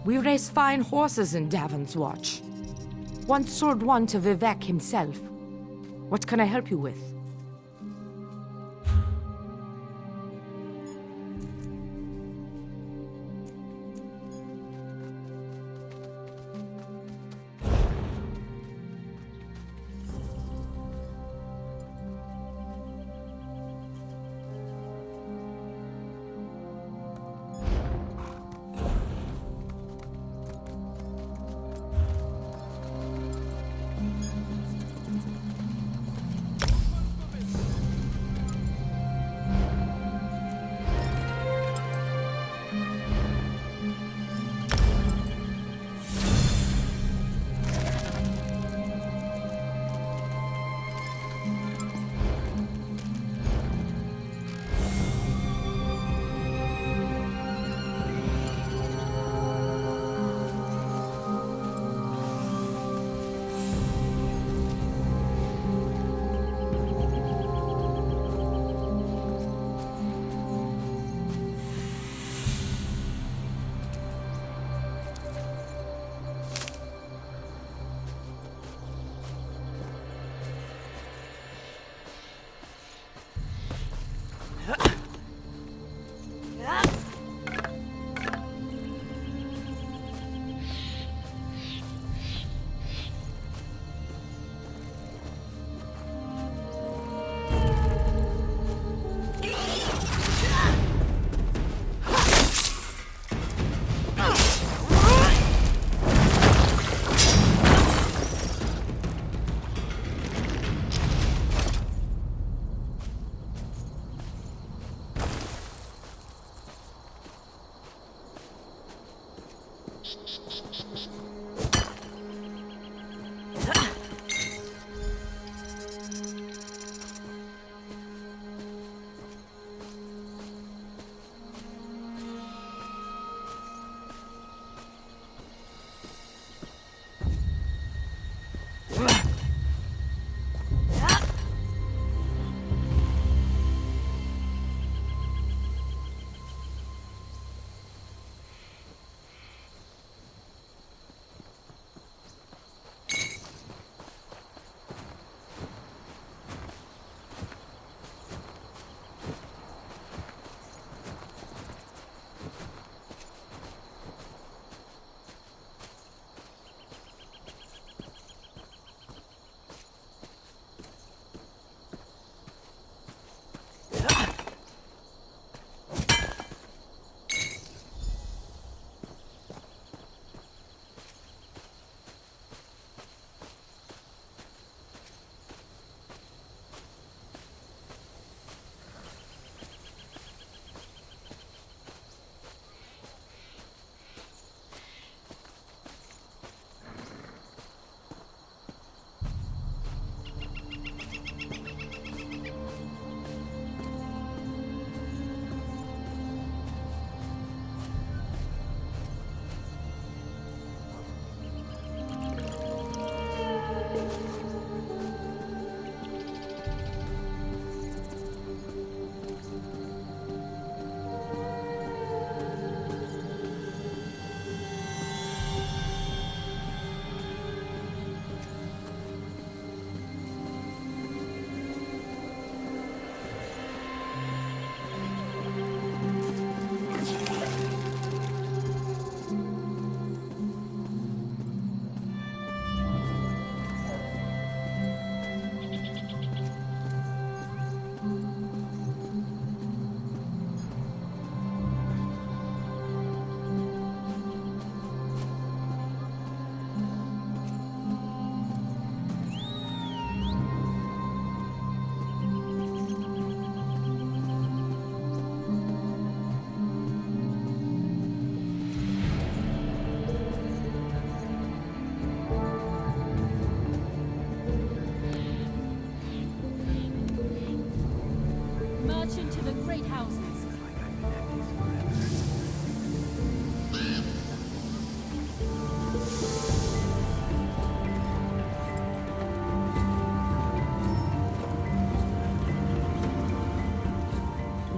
We race fine horses in Davon's watch. Once sold one to Vivek himself. What can I help you with?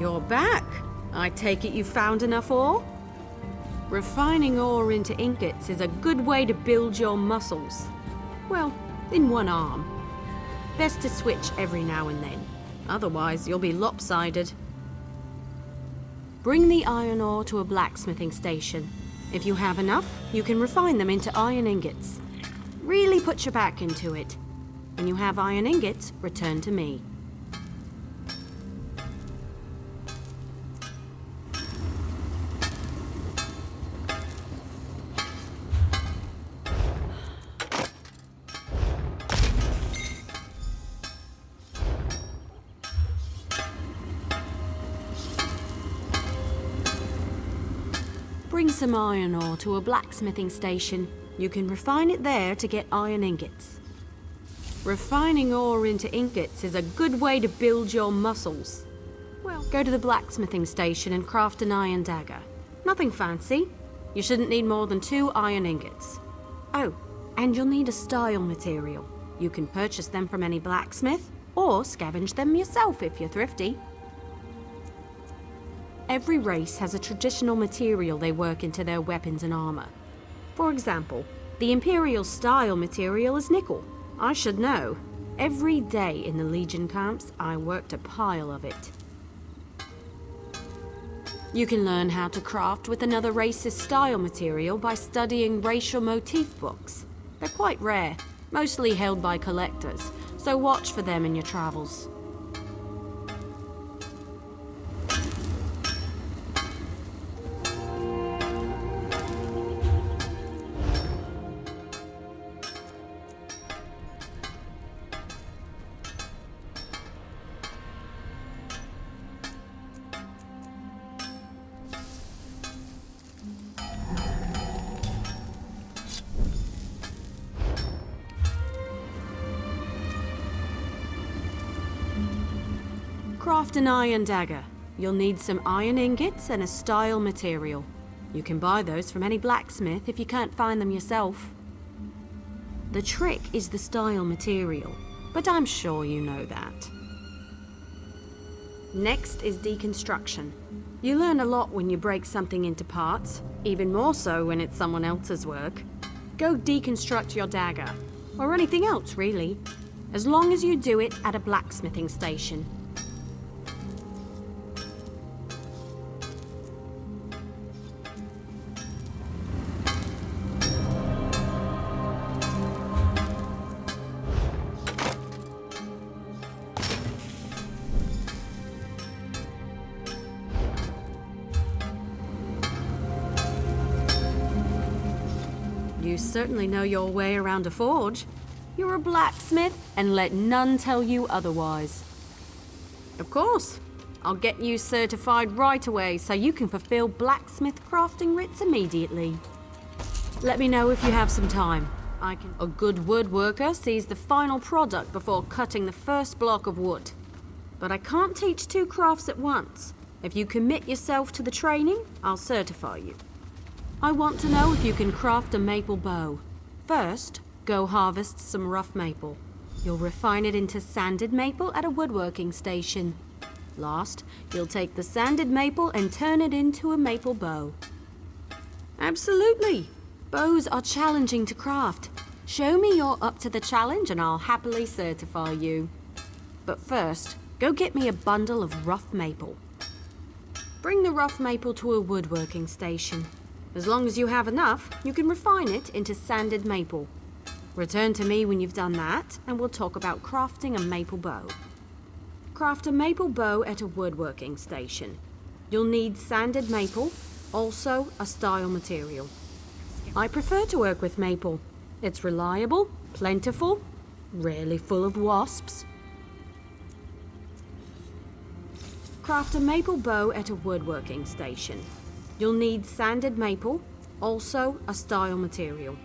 You're back. I take it you found enough ore? Refining ore into ingots is a good way to build your muscles. Well, in one arm. Best to switch every now and then, otherwise you'll be lopsided. Bring the iron ore to a blacksmithing station. If you have enough, you can refine them into iron ingots. Really put your back into it. When you have iron ingots, return to me. Bring some iron ore to a blacksmithing station. You can refine it there to get iron ingots. Refining ore into ingots is a good way to build your muscles. Well, go to the blacksmithing station and craft an iron dagger. Nothing fancy. You shouldn't need more than 2 iron ingots. Oh, and you'll need a style material. You can purchase them from any blacksmith, or scavenge them yourself if you're thrifty. Every race has a traditional material they work into their weapons and armor. For example, the Imperial style material is nickel. I should know. Every day in the Legion camps, I worked a pile of it. You can learn how to craft with another race's style material by studying racial motif books. They're quite rare, mostly held by collectors, so watch for them in your travels. Craft an iron dagger. You'll need some iron ingots and a style material. You can buy those from any blacksmith if you can't find them yourself. The trick is the style material, but I'm sure you know that. Next is deconstruction. You learn a lot when you break something into parts, even more so when it's someone else's work. Go deconstruct your dagger, or anything else really, as long as you do it at a blacksmithing station. You certainly know your way around a forge. You're a blacksmith, and let none tell you otherwise. Of course. I'll get you certified right away so you can fulfill blacksmith crafting writs immediately. Let me know if you have some time. A good woodworker sees the final product before cutting the first block of wood. But I can't teach 2 crafts at once. If you commit yourself to the training, I'll certify you. I want to know if you can craft a maple bow. First, go harvest some rough maple. You'll refine it into sanded maple at a woodworking station. Last, you'll take the sanded maple and turn it into a maple bow. Absolutely! Bows are challenging to craft. Show me you're up to the challenge and I'll happily certify you. But first, go get me a bundle of rough maple. Bring the rough maple to a woodworking station. As long as you have enough, you can refine it into sanded maple. Return to me when you've done that, and we'll talk about crafting a maple bow. Craft a maple bow at a woodworking station. You'll need sanded maple, also a style material. I prefer to work with maple. It's reliable, plentiful, rarely full of wasps. Craft a maple bow at a woodworking station. You'll need sanded maple, also a style material.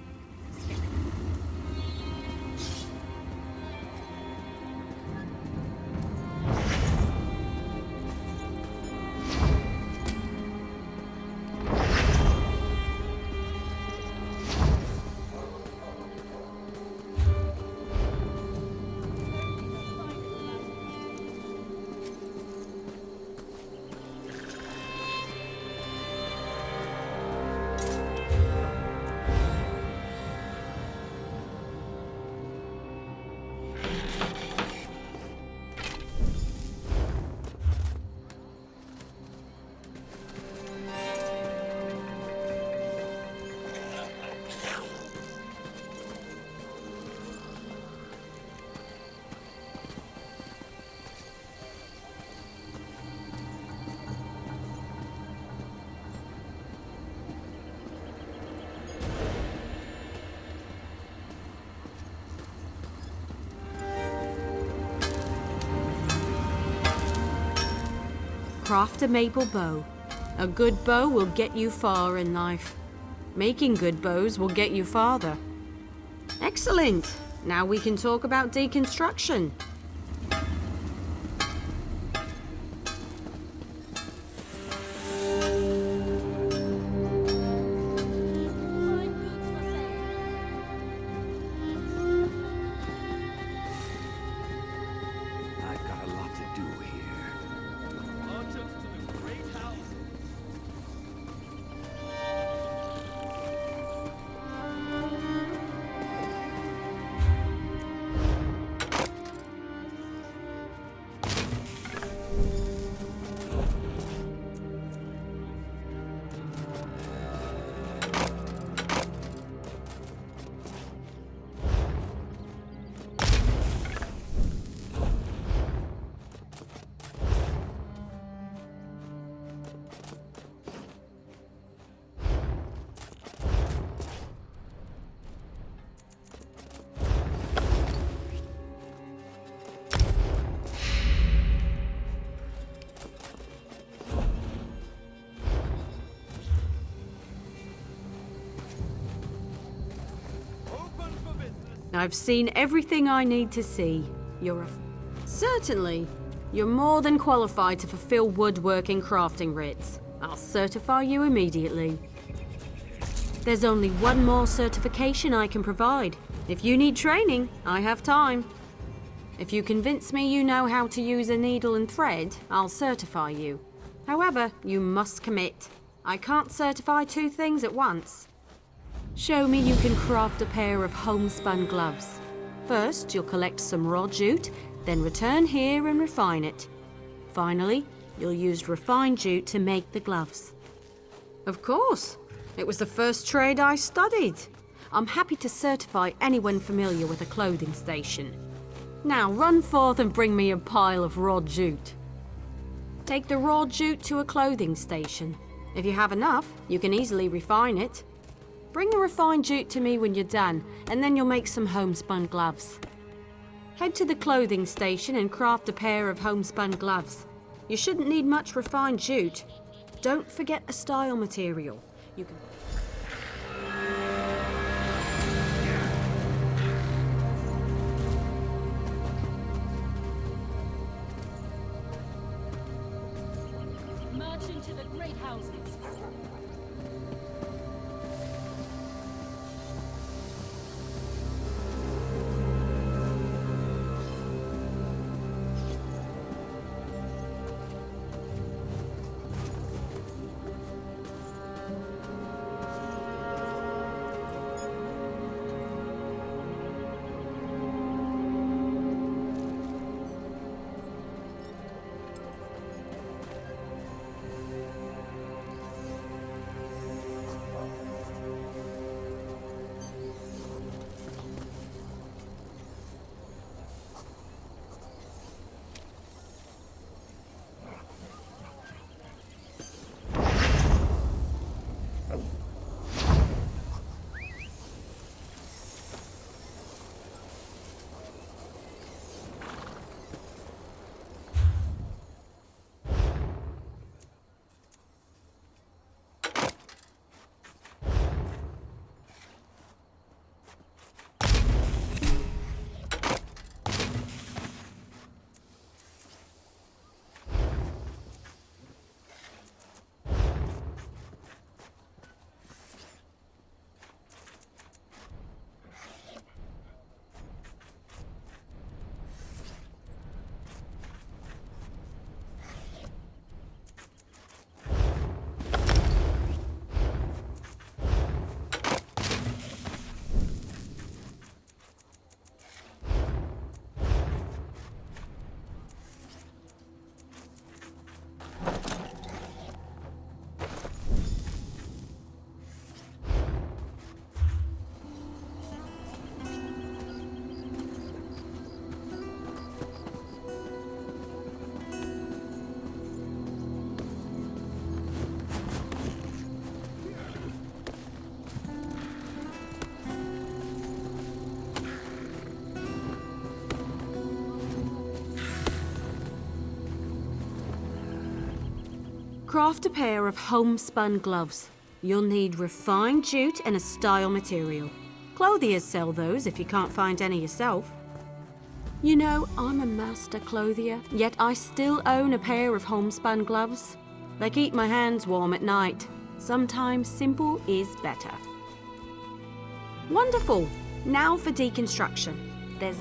craft a maple bow. A good bow will get you far in life. Making good bows will get you farther. Excellent! Now we can talk about deconstruction. I've got a lot to do here. I've seen everything I need to see. Certainly. You're more than qualified to fulfill woodworking crafting writs. I'll certify you immediately. There's only one more certification I can provide. If you need training, I have time. If you convince me you know how to use a needle and thread, I'll certify you. However, you must commit. I can't certify two things at once. Show me you can craft a pair of homespun gloves. First, you'll collect some raw jute, then return here and refine it. Finally, you'll use refined jute to make the gloves. Of course. It was the first trade I studied. I'm happy to certify anyone familiar with a clothing station. Now run forth and bring me a pile of raw jute. Take the raw jute to a clothing station. If you have enough, you can easily refine it. Bring the refined jute to me when you're done, and then you'll make some homespun gloves. Head to the clothing station and craft a pair of homespun gloves. You shouldn't need much refined jute. Don't forget a style material. You can... March into the great houses. Craft a pair of homespun gloves. You'll need refined jute and a style material. Clothiers sell those if you can't find any yourself. You know, I'm a master clothier, yet I still own a pair of homespun gloves. They keep my hands warm at night. Sometimes simple is better. Wonderful. Now for deconstruction. There's...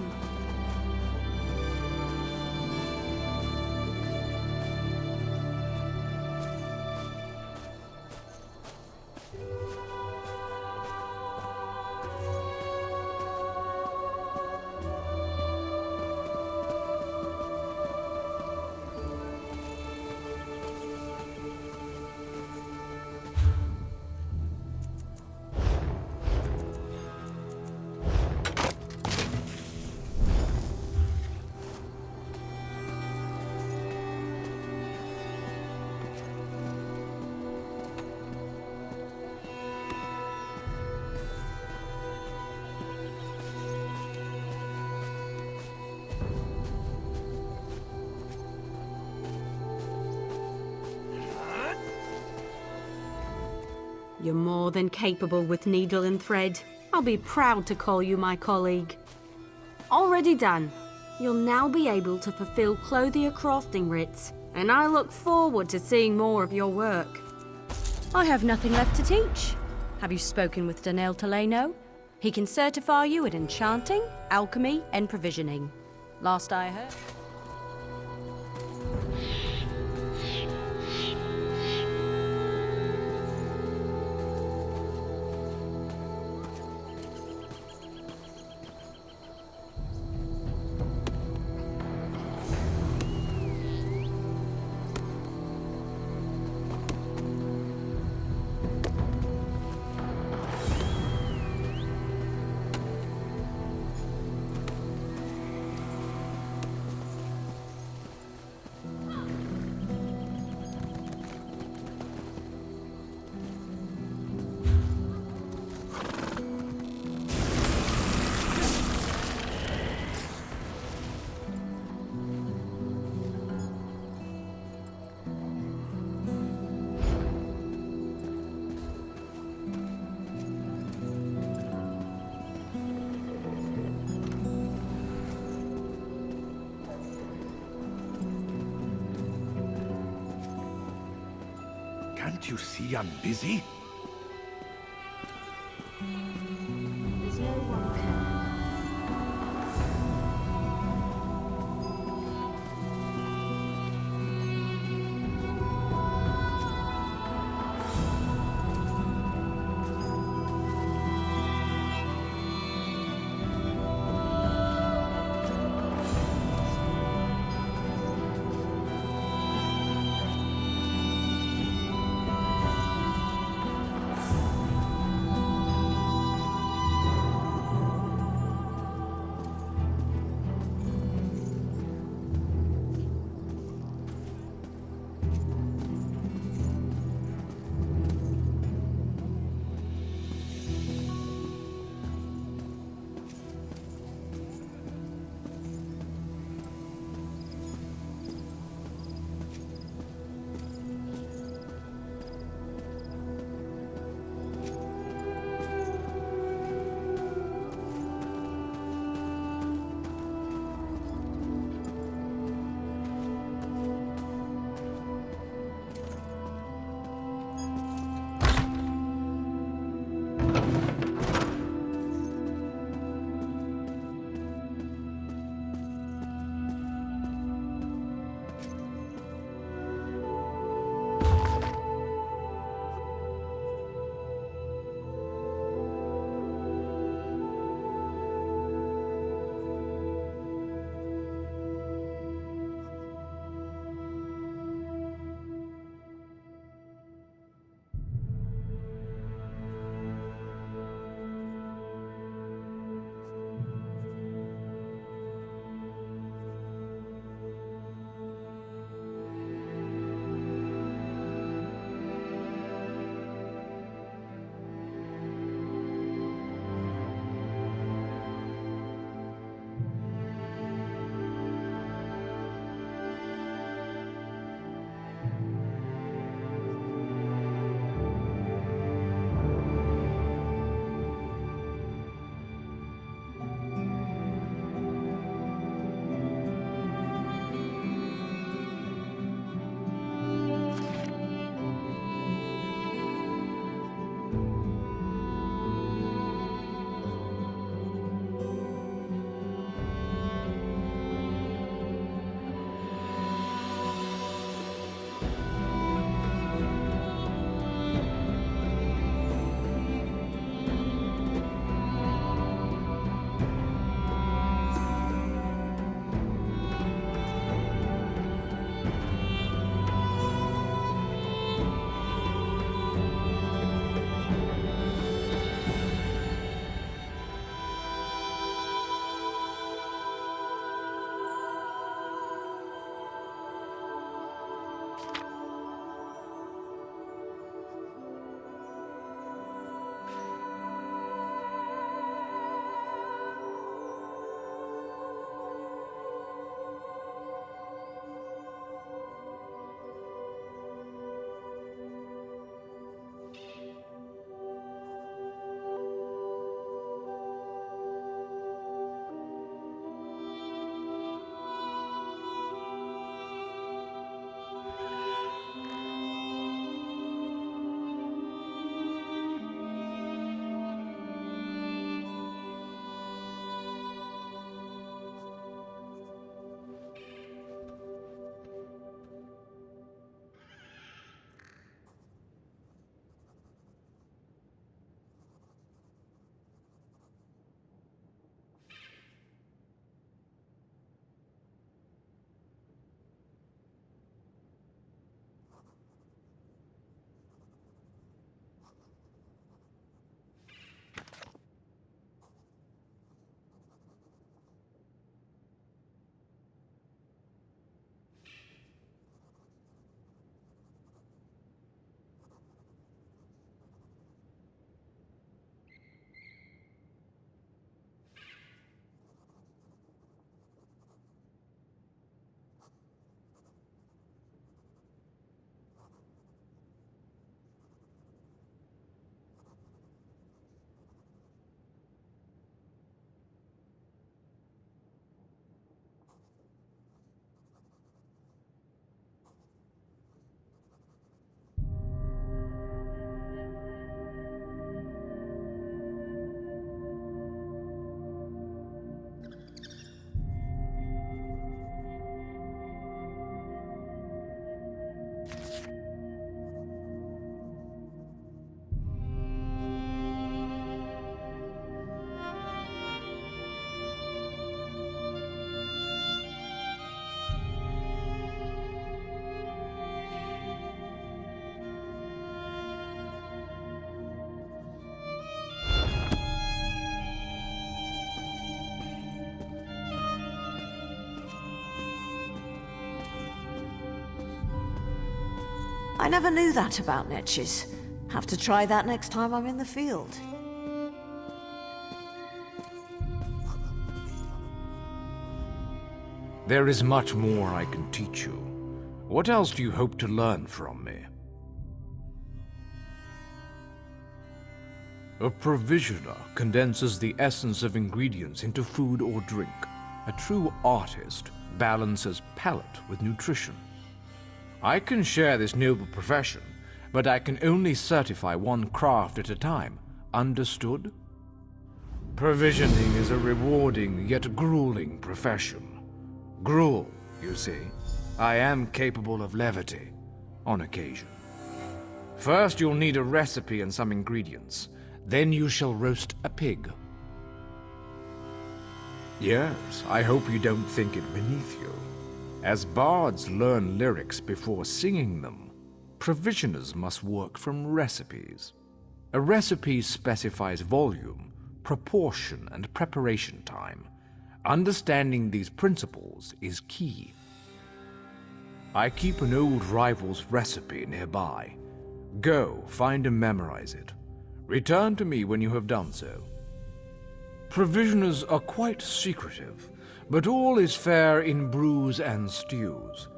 You're more than capable with needle and thread. I'll be proud to call you my colleague. Already done. You'll now be able to fulfill clothier crafting writs, and I look forward to seeing more of your work. I have nothing left to teach. Have you spoken with Daniel Teleno? He can certify you at enchanting, alchemy, and provisioning. Last I heard... Can't you see I'm busy? There's no one can. I never knew that about niches. Have to try that next time I'm in the field. There is much more I can teach you. What else do you hope to learn from me? A provisioner condenses the essence of ingredients into food or drink. A true artist balances palate with nutrition. I can share this noble profession, but I can only certify one craft at a time. Understood? Provisioning is a rewarding yet grueling profession. Gruel, you see. I am capable of levity, on occasion. First, you'll need a recipe and some ingredients. Then you shall roast a pig. Yes, I hope you don't think it beneath you. As bards learn lyrics before singing them, provisioners must work from recipes. A recipe specifies volume, proportion, and preparation time. Understanding these principles is key. I keep an old rival's recipe nearby. Go, find and memorize it. Return to me when you have done so. Provisioners are quite secretive, but all is fair in brews and stews.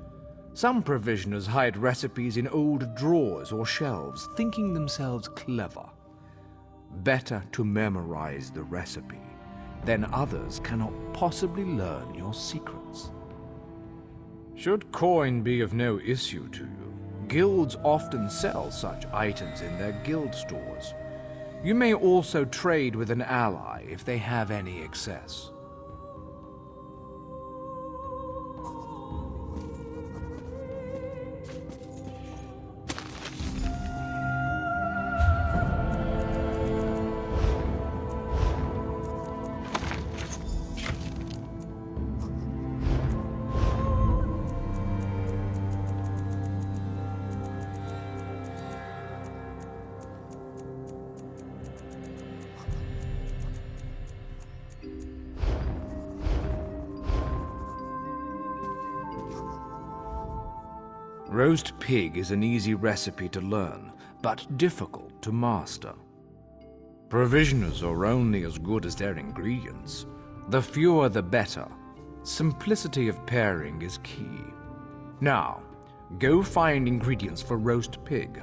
Some provisioners hide recipes in old drawers or shelves, thinking themselves clever. Better to memorize the recipe, then others cannot possibly learn your secrets. Should coin be of no issue to you, guilds often sell such items in their guild stores. You may also trade with an ally if they have any excess. Roast pig is an easy recipe to learn, but difficult to master. Provisioners are only as good as their ingredients. The fewer the better. Simplicity of pairing is key. Now, go find ingredients for roast pig.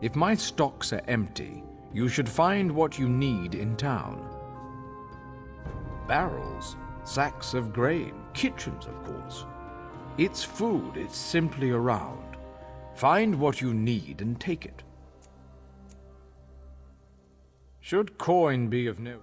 If my stocks are empty, you should find what you need in town. Barrels, sacks of grain, kitchens, of course. It's food, it's simply around. Find what you need and take it. Should coin be of no...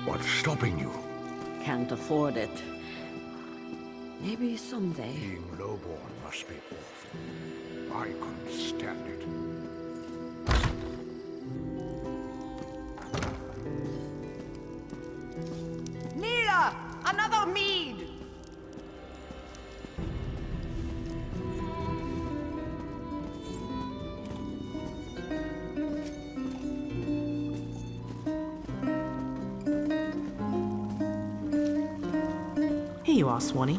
What's stopping you? Can't afford it. Maybe someday. Being lowborn must be awful. I couldn't stand it. Nira! Another mead! Here you are, Swanee.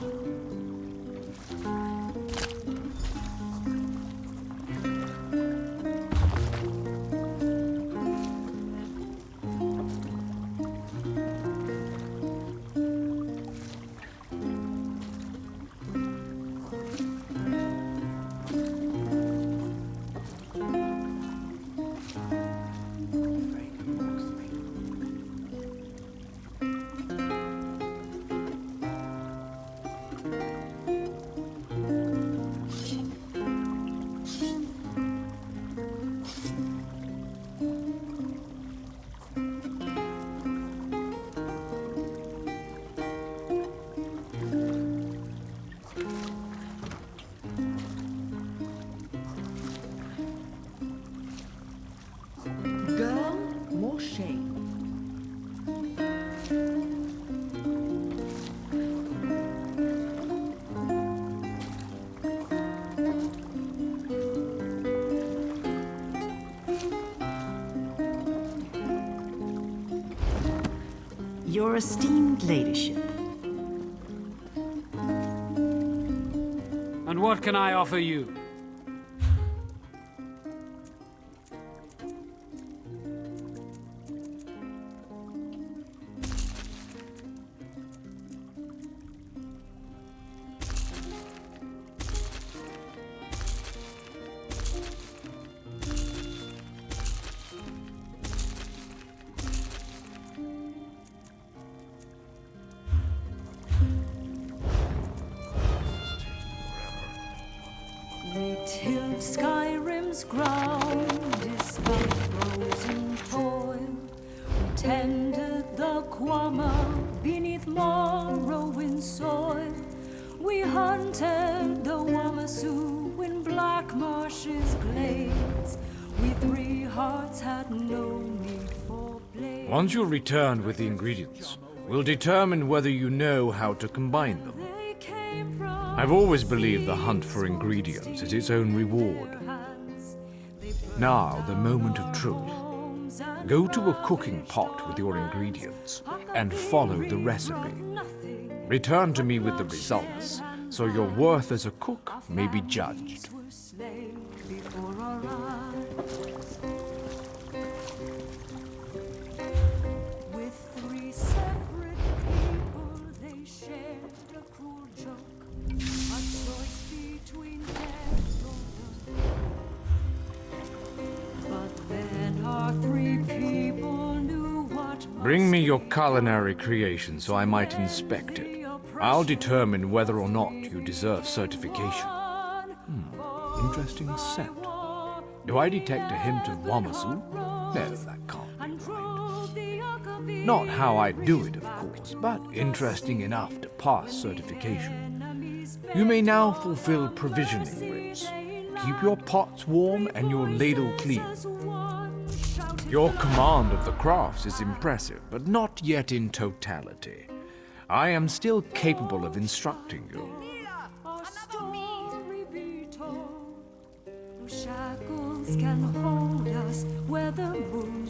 Your esteemed ladyship. And what can I offer you? We tilled Skyrim's ground despite frozen toil. We tended the Quama beneath Morrowind's soil. We hunted the Wamasu in Black Marsh's glades. We three hearts had no need for blades. Once you're returned with the ingredients, we'll determine whether you know how to combine them. They came from I've always believed the hunt for ingredients is its own reward. Now, the moment of truth. Go to a cooking pot with your ingredients and follow the recipe. Return to me with the results, so your worth as a cook may be judged. were slain before our eyes. With three separate people, they shared a cruel joke, a choice between death or love. But then our three people knew what Bring me your culinary creation so I might inspect it. I'll determine whether or not you deserve certification. Interesting scent. Do I detect a hint of Wamasu? No, that can't be right. Not how I do it, of course, but interesting enough to pass certification. You may now fulfill provisioning rites. Keep your pots warm and your ladle clean. Your command of the crafts is impressive, but not yet in totality. I am still capable of instructing you. our story be told. No shackles can hold us where the moon